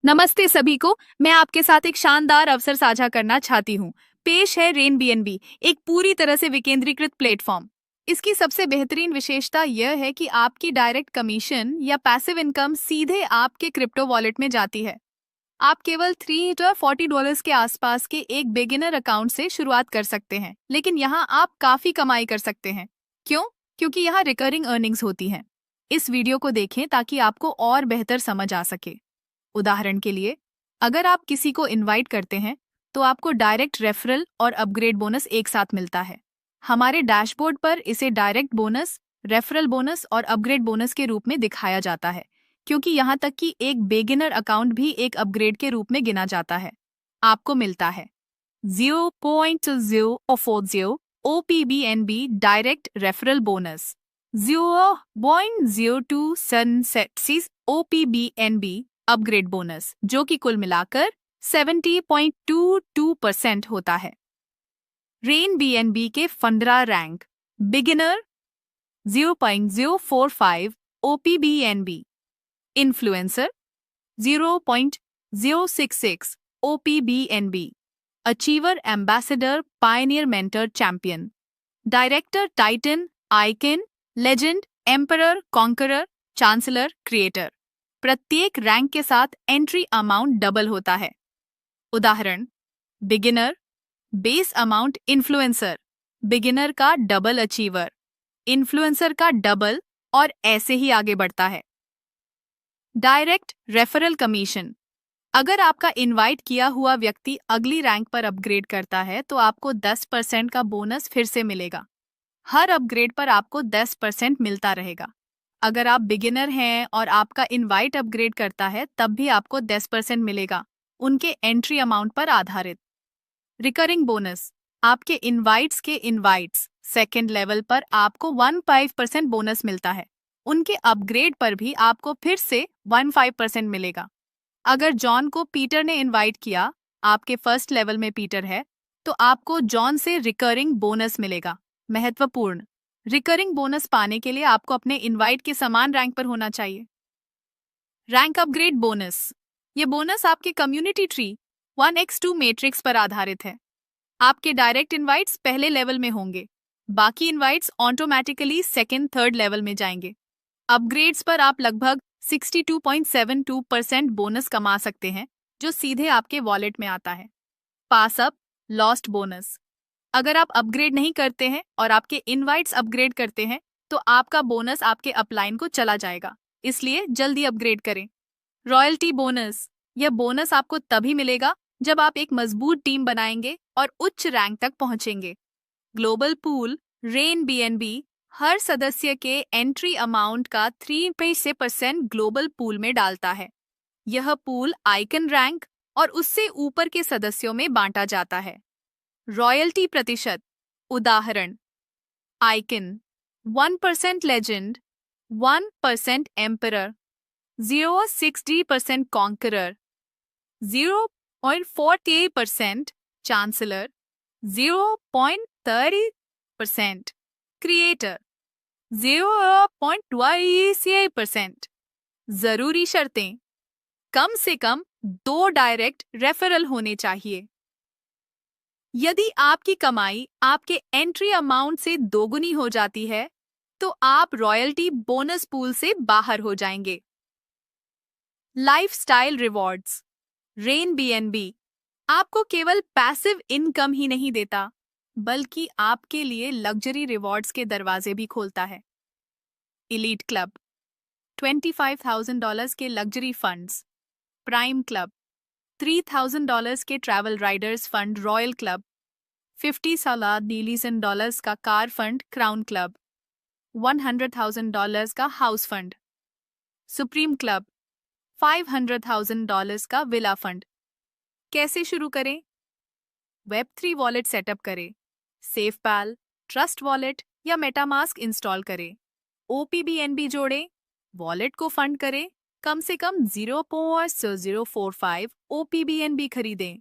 नमस्ते सभी को। मैं आपके साथ एक शानदार अवसर साझा करना चाहती हूँ। पेश है रेन बीएनबी, एक पूरी तरह से विकेंद्रीकृत प्लेटफॉर्म। इसकी सबसे बेहतरीन विशेषता यह है कि आपकी डायरेक्ट कमीशन या पैसिव इनकम सीधे आपके क्रिप्टो वॉलेट में जाती है। आप केवल $340 के आसपास के एक बिगिनर अकाउंट से शुरुआत कर सकते हैं, लेकिन यहाँ आप काफी कमाई कर सकते हैं। क्यों? क्योंकि यहाँ रिकरिंग अर्निंग्स होती हैं। इस वीडियो को देखें ताकि आपको और बेहतर समझ आ सके। उदाहरण के लिए, अगर आप किसी को इनवाइट करते हैं तो आपको डायरेक्ट रेफरल और अपग्रेड बोनस एक साथ मिलता है। हमारे डैशबोर्ड पर इसे डायरेक्ट बोनस, रेफरल बोनस और अपग्रेड बोनस के रूप में दिखाया जाता है, क्योंकि यहाँ तक कि एक बिगिनर अकाउंट भी एक अपग्रेड के रूप में गिना जाता है। आपको मिलता है 0.040 OPBNB direct referral bonus, 0.02 sunset OPBNB upgrade bonus, जो कि कुल मिलाकर 70.22% होता है। रेन बीएनबी के फंडरा rank: beginner 0.045 OPBNB, influencer 0.066 OPBNB, achiever ambassador pioneer mentor champion, director titan icon legend emperor conqueror chancellor creator. प्रत्येक रैंक के साथ एंट्री अमाउंट डबल होता है। उदाहरण: beginner, base amount influencer, beginner का डबल अचीवर, इन्फ्लुएंसर का डबल, और ऐसे ही आगे बढ़ता है। डायरेक्ट रेफरल कमीशन: अगर आपका इनवाइट किया हुआ व्यक्ति अगली रैंक पर अपग्रेड करता है तो आपको 10% का बोनस फिर से मिलेगा। हर अपग्रेड पर आपको 10% मिलता रहेगा। अगर आप बिगिनर हैं और आपका इनवाइट अपग्रेड करता है तब भी आपको 10% मिलेगा, उनके एंट्री अमाउंट पर आधारित। रिकरिंग बोनस: आपके इनवाइट्स सेकेंड लेवल पर आपको 15% बोनस मिलता है। उनके अपग्रेड पर भी आपको फिर से 15% मिलेगा। अगर जॉन को पीटर ने इनवाइट किया, आपके फर्स्ट लेवल में पीटर है, तो आपको जॉन से रिकरिंग बोनस मिलेगा। महत्वपूर्ण: रिकरिंग बोनस पाने के लिए आपको अपने इनवाइट के समान रैंक पर होना चाहिए। रैंक अपग्रेड बोनस: ये बोनस आपके कम्युनिटी ट्री 1x2 मैट्रिक्स पर आधारित है। आपके डायरेक्ट इनवाइट्स पहले लेवल में होंगे, बाकी invites automatically second third level में जाएंगे। अपग्रेड्स पर आप लगभग 62.72% बोनस कमा सकते हैं, जो सीधे आपके वॉलेट में आता है। पास अप लॉस्ट बोनस: अगर आप अपग्रेड नहीं करते हैं और आपके इनवाइट्स अपग्रेड करते हैं तो आपका बोनस आपके अपलाइन को चला जाएगा, इसलिए जल्दी अपग्रेड करें। रॉयल्टी बोनस: यह बोनस आपको तभी मिलेगा जब आप एक मजबूत टीम बनाएंगे और उच्च रैंक तक पहुंचेंगे। ग्लोबल पूल: रेन बीएनबी हर सदस्य के एंट्री अमाउंट का 3% ग्लोबल पूल में डालता है। यह पूल आइकन रैंक और उससे ऊपर के सदस्यों में बांटा जाता है। रॉयल्टी प्रतिशत: उदाहरण, icon 1% legend, 1% emperor, 0.60% conqueror, 0.48% chancellor, 0.30% creator, 0.28%। जरूरी शर्तें: कम से कम 2 डायरेक्ट रेफरल होने चाहिए। यदि आपकी कमाई आपके एंट्री अमाउंट से दोगुनी हो जाती है तो आप रॉयल्टी बोनस पूल से बाहर हो जाएंगे। लाइफस्टाइल रिवॉर्ड्स: रेन बीएनबी आपको केवल पैसिव इनकम ही नहीं देता, बल्कि आपके लिए लग्जरी रिवॉर्ड्स के दरवाजे भी खोलता है। इलीट क्लब $25,000 के लग्जरी फंड्स, प्राइम क्लब $3,000 के travel Riders fund royal club, 50 साल $1,000 का कार फंड क्राउन क्लब, $100,000 का हाउस फंड, सुप्रीम क्लब $500,000 का विला फंड। कैसे शुरू करें? वेब3 वॉलेट सेटअप करें, सेफपाल, ट्रस्ट वॉलेट या मेटामास्क इंस्टॉल करें, OPBNB जोड़ें, वॉलेट को फंड करें, कम से कम 0.045 OPBNB खरीदें,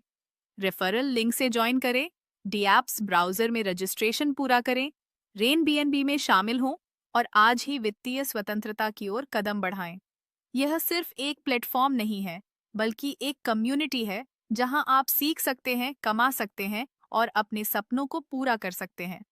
रेफरल लिंक से ज्वाइन करें, DApps ब्राउजर में रजिस्ट्रेशन पूरा करें, रेन बीएनबी में शामिल हों और आज ही वित्तीय स्वतंत्रता की ओर कदम बढ़ाएं। यह सिर्फ एक प्लेटफॉर्म नहीं है, बल्कि एक कम्युनिटी है जहां आप सीख सकते हैं, कमा सकते हैं और अपने सपनों को पूरा कर सकते हैं।